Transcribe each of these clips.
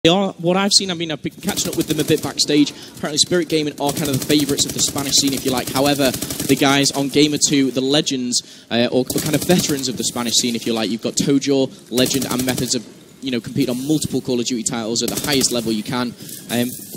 They are, what I've seen, I mean, I've been catching up with them a bit backstage. Apparently Spirit Gaming are kind of the favourites of the Spanish scene, if you like. However, the guys on Gamer2, the legends, or kind of veterans of the Spanish scene, if you like. You've got Tojo, Legend, and Methods of, compete on multiple Call of Duty titles at the highest level you can.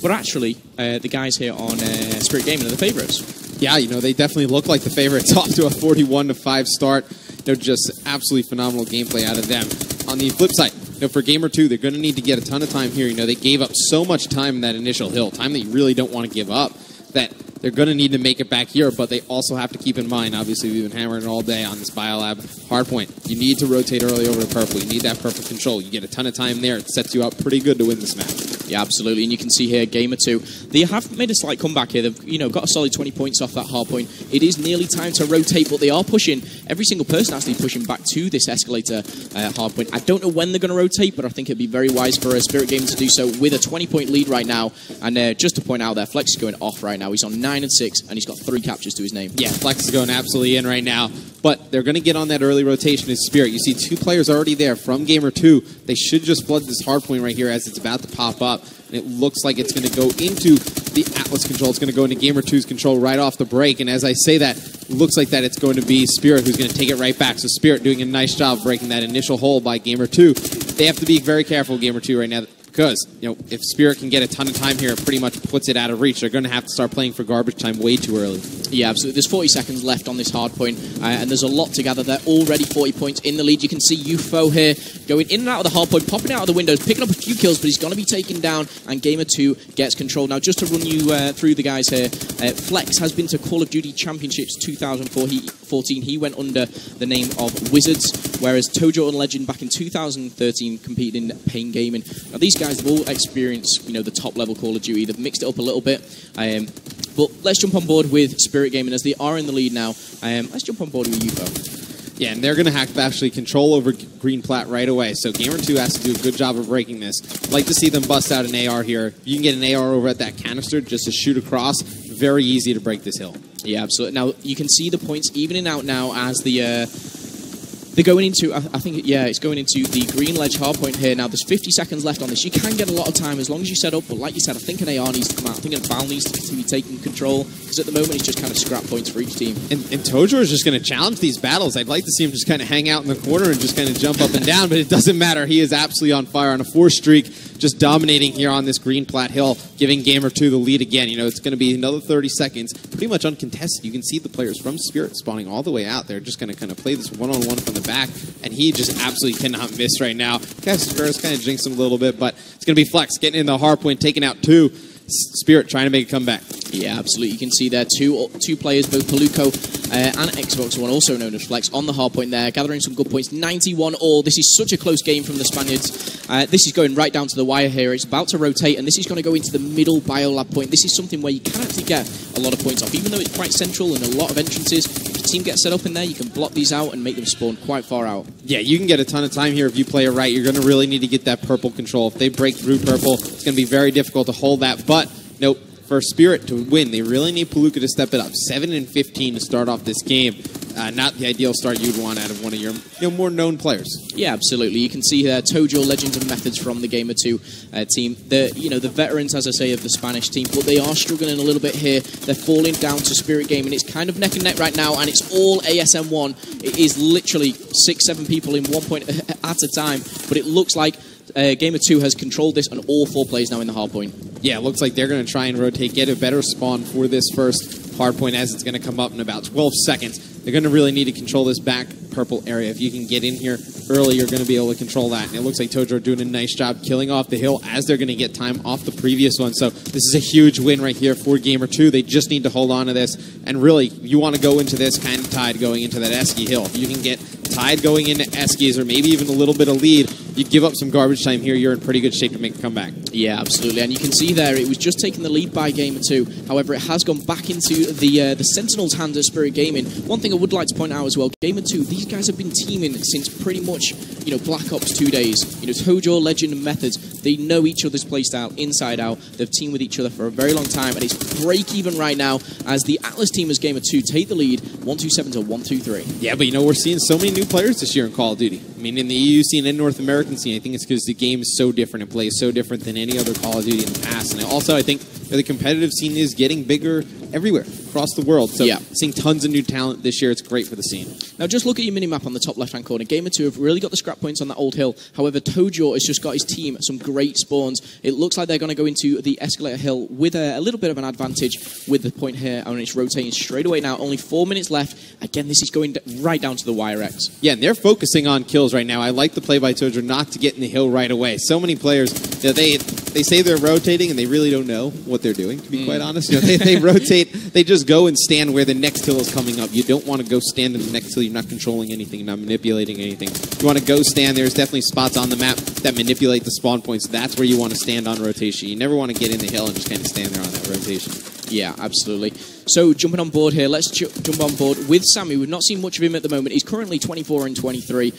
But actually, the guys here on Spirit Gaming are the favourites. Yeah, they definitely look like the favourites. Off to a 41-5 start. Just absolutely phenomenal gameplay out of them. On the flip side, for Gamer2, they're going to need to get a ton of time here. They gave up so much time in that initial hill, time that you really don't want to give up, that they're going to need to make it back here, but they also have to keep in mind, obviously, we've been hammering it all day on this Biolab hardpoint. You need to rotate early over to purple. You need that purple control. You get a ton of time there. It sets you up pretty good to win this match. Yeah, absolutely. And you can see here, Gamer2, they have made a slight comeback here. They've, got a solid 20 points off that hardpoint. It is nearly time to rotate, but they are pushing, every single person actually pushing back to this escalator hardpoint. I don't know when they're going to rotate, but I think it'd be very wise for Spirit Gaming to do so with a 20-point lead right now. And just to point out there, Flex is going off right now. He's on 9 and 6, and he's got 3 captures to his name. Yeah, Flex is going absolutely in right now. But they're going to get on that early rotation as Spirit. You see 2 players already there from Gamer2. They should just flood this hardpoint right here as it's about to pop up. And it looks like it's going to go into the Atlas control. It's going to go into Gamer2's control right off the break. And as I say that, it looks like that it's going to be Spirit who's going to take it right back. So Spirit doing a nice job breaking that initial hole by Gamer2. They have to be very careful, Gamer2, right now. Because, if Spirit can get a ton of time here, it pretty much puts it out of reach. They're going to have to start playing for garbage time way too early. Yeah, absolutely. There's 40 seconds left on this hard point, and there's a lot to gather. They're already 40 points in the lead. You can see UFO here going in and out of the hard point, popping out of the windows, picking up a few kills, but he's going to be taken down, and Gamer2 gets control. Now, just to run you through the guys here, Flex has been to Call of Duty Championships 2014. He went under the name of Wizards, whereas Tojo and Legend back in 2013 competed in Pain Gaming. Now, these guys have all experienced, the top-level Call of Duty. They've mixed it up a little bit. But let's jump on board with Spirit Gaming as they are in the lead now. Let's jump on board with UFO. Yeah, and they're going to have to actually control over Green Plat right away. So Gamer2 has to do a good job of breaking this. I'd like to see them bust out an AR here. You can get an AR over at that canister just to shoot across. Very easy to break this hill. Yeah, absolutely. Now, you can see the points evening out now as the... They're going into, I think, yeah, it's going into the green ledge hardpoint here. Now, there's 50 seconds left on this. You can get a lot of time as long as you set up, but like you said, I think an AR needs to come out. I think a BAL needs to be taking control, because at the moment, it's just kind of scrap points for each team. And Tojo is just going to challenge these battles. I'd like to see him just kind of hang out in the corner and just kind of jump up and down, but it doesn't matter. He is absolutely on fire on a 4 streak, just dominating here on this green plat hill, giving Gamer2 the lead again. It's going to be another 30 seconds, pretty much uncontested. You can see the players from Spirit spawning all the way out. They're just going to kind of play this one-on-one from the back, and he just absolutely cannot miss right now. Cassius kind of jinxed him a little bit, but it's going to be Flex getting in the hardpoint, taking out 2. Spirit trying to make a comeback. Yeah, absolutely. You can see there two players, both Paluco and Xbox One, also known as Flex, on the hardpoint there, gathering some good points. 91 all. This is such a close game from the Spaniards. This is going right down to the wire here. It's about to rotate, and this is going to go into the middle biolab point. This is something where you can actually get a lot of points off, even though it's quite central and a lot of entrances. If your team gets set up in there, you can block these out and make them spawn quite far out. Yeah, you can get a ton of time here if you play it right. You're going to really need to get that purple control. If they break through purple, it's going to be very difficult to hold that. But for Spirit to win, they really need Paluca to step it up. 7 and 15 to start off this game. Not the ideal start you'd want out of one of your more known players. Yeah, absolutely. You can see there Tojo, Legends, and Methods from the Gamer2 team. The veterans, as I say, of the Spanish team, but they are struggling a little bit here. They're falling down to Spirit Gaming. It's kind of neck and neck right now, and it's all ASM1. It is literally 6-7 people in 1 point at a time, but it looks like Gamer2 has controlled this, and all 4 players now in the hardpoint. Yeah, it looks like they're going to try and rotate, get a better spawn for this first hardpoint as it's going to come up in about 12 seconds. They're going to really need to control this back purple area. If you can get in here early, you're going to be able to control that. And it looks like Tojo are doing a nice job killing off the hill as they're going to get time off the previous one. So this is a huge win right here for Gamer2. They just need to hold on to this. And really, you want to go into this kind of tied going into that Esky hill. If you can get tied going into Eskies or maybe even a little bit of lead, you give up some garbage time here, you're in pretty good shape to make a comeback. Yeah, absolutely. And you can see there, it was just taking the lead by Gamer2. However, it has gone back into the Sentinels' hands at Spirit Gaming. One thing I would like to point out as well, Gamer2, these guys have been teaming since pretty much, Black Ops 2 days. Tojo, Legend, and Methods. They know each other's playstyle inside out. They've teamed with each other for a very long time, and it's break even right now as the Atlas team as Gamer2 take the lead 127 to 123. Yeah, but we're seeing so many new players this year in Call of Duty. I mean, in the EU scene and North American scene, I think it's because the game is so different. It plays so different than any other Call of Duty in the past. And also, I think the competitive scene is getting bigger everywhere across the world. So seeing tons of new talent this year, it's great for the scene. Now, just look at your minimap on the top left-hand corner. Gamer2 have really got the scrap points on that old hill. However, Tojo has just got his team some great spawns. It looks like they're going to go into the escalator hill with a little bit of an advantage with the point here, and it's rotating straight away now. Only 4 minutes left. Again, this is going right down to the wire X. Yeah, and they're focusing on kills right now. I like the play by Tojo not to get in the hill right away. So many players, they say they're rotating, and they really don't know what they're doing, to be quite honest. They rotate, they just go and stand where the next hill is coming up. You don't want to go stand in the next hill. You're not controlling anything, not manipulating anything. You want to go stand. There's definitely spots on the map that manipulate the spawn points. That's where you want to stand on rotation. You never want to get in the hill and just kind of stand there on that rotation. Yeah, absolutely. So, jumping on board here, let's jump on board with Sammy. We've not seen much of him at the moment. He's currently 24 and 23,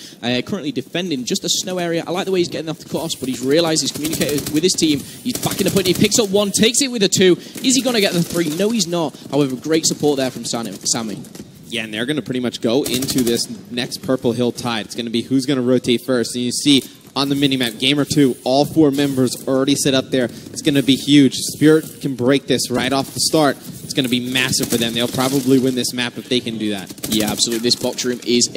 currently defending just a snow area. I like the way he's getting off the cutoffs, but he's realised he's communicated with his team. He's backing the point. He picks up one, takes it with a 2. Is he going to get the 3? No, he's not. However, great support there from Sammy. Yeah, and they're going to pretty much go into this next purple hill tide. It's going to be who's going to rotate first. And you see on the minimap, Gamer2, all 4 members already set up there. It's going to be huge. Spirit can break this right off the start. It's going to be massive for them. They'll probably win this map if they can do that. Yeah, absolutely. This box room is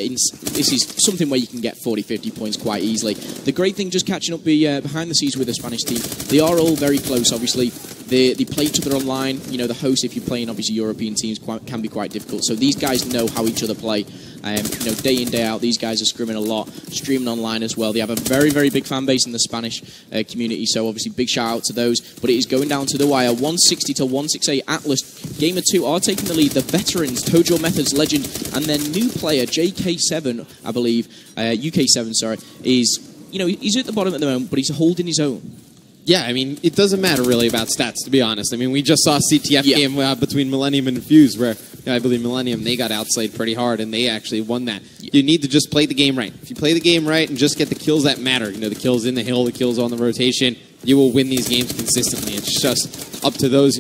something where you can get 40, 50 points quite easily. The great thing, just catching up behind the scenes with the Spanish team, they are all very close, obviously. They play each other online. You know, the host, if you're playing, obviously, European teams, can be quite difficult. So these guys know how each other play. Day in, day out, these guys are scrimming a lot, streaming online as well. They have a very, very big fan base in the Spanish community, so obviously big shout out to those. But it is going down to the wire, 160 to 168. Atlas, Gamer2 are taking the lead. The veterans, Tojo Methods legend, and their new player, JK7, I believe, UK7, sorry, is, he's at the bottom at the moment, but he's holding his own. Yeah, I mean, it doesn't matter really about stats, to be honest. I mean, we just saw a CTF game between Millennium and Fuse where I believe Millennium, they got outplayed pretty hard, and they actually won that. You need to just play the game right. If you play the game right and just get the kills that matter, the kills in the hill, the kills on the rotation, you will win these games consistently. It's just up to those,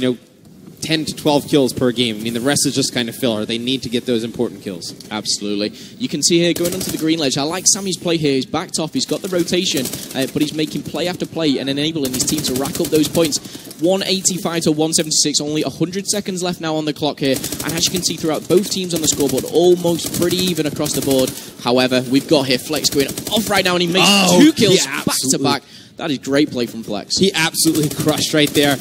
10 to 12 kills per game. I mean, the rest is just kind of filler. They need to get those important kills. Absolutely. You can see here, going onto the green ledge, I like Sammy's play here. He's backed off. He's got the rotation, but he's making play after play and enabling his team to rack up those points. 185 to 176, only 100 seconds left now on the clock here. And as you can see throughout both teams on the scoreboard, almost pretty even across the board. However, we've got here Flex going off right now, and he makes 2 kills back to back. That is great play from Flex. He absolutely crushed right there,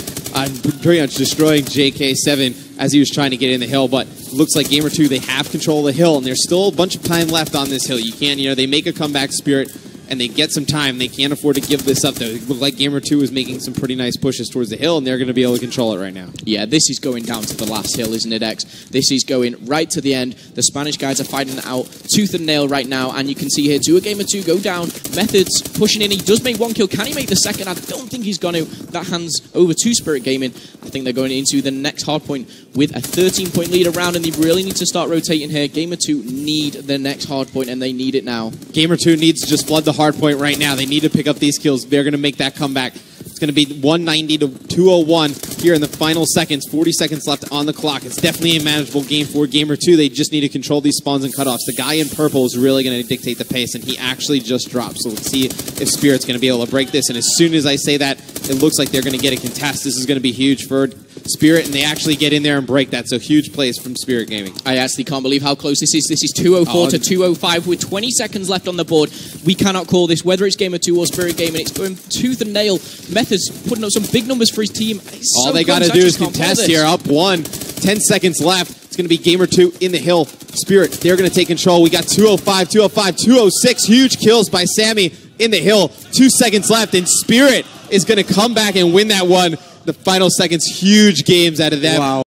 pretty much destroying JK7 as he was trying to get in the hill. But looks like Gamer2, they have control of the hill, and there's still a bunch of time left on this hill. You can't, they make a comeback, Spirit, and they get some time. They can't afford to give this up, though. It looked like Gamer2 is making some pretty nice pushes towards the hill, and they're going to be able to control it right now. Yeah, this is going down to the last hill, isn't it, X? This is going right to the end. The Spanish guys are fighting it out tooth and nail right now, and you can see here, Gamer2 go down. Methods pushing in. He does make 1 kill. Can he make the second? I don't think he's going to. That hands over to Spirit Gaming. I think they're going into the next hardpoint with a 13-point lead around, and they really need to start rotating here. Gamer2 need the next hardpoint, and they need it now. Gamer2 needs to just flood the hardpoint right now. They need to pick up these kills. They're going to make that comeback. It's going to be 190 to 201 here in the final seconds. 40 seconds left on the clock. It's definitely a manageable game for Gamer2. They just need to control these spawns and cutoffs. The guy in purple is really going to dictate the pace, and he actually just dropped. So let's see if Spirit's going to be able to break this. And as soon as I say that, it looks like they're going to get a contest. This is going to be huge for Spirit, and they actually get in there and break that. So huge plays from Spirit Gaming. I actually can't believe how close this is. This is 204 to 205 with 20 seconds left on the board. We cannot call this, whether it's Gamer2 or Spirit Gaming. It's going tooth and nail. Methods putting up some big numbers for his team. All they got to do is contest here. Up 1. 10 seconds left. It's going to be Gamer2 in the hill. Spirit, they're going to take control. We got 205, 205, 206. Huge kills by Sammy in the hill. 2 seconds left, and Spirit is going to come back and win that one. The final seconds, huge games out of them. Wow.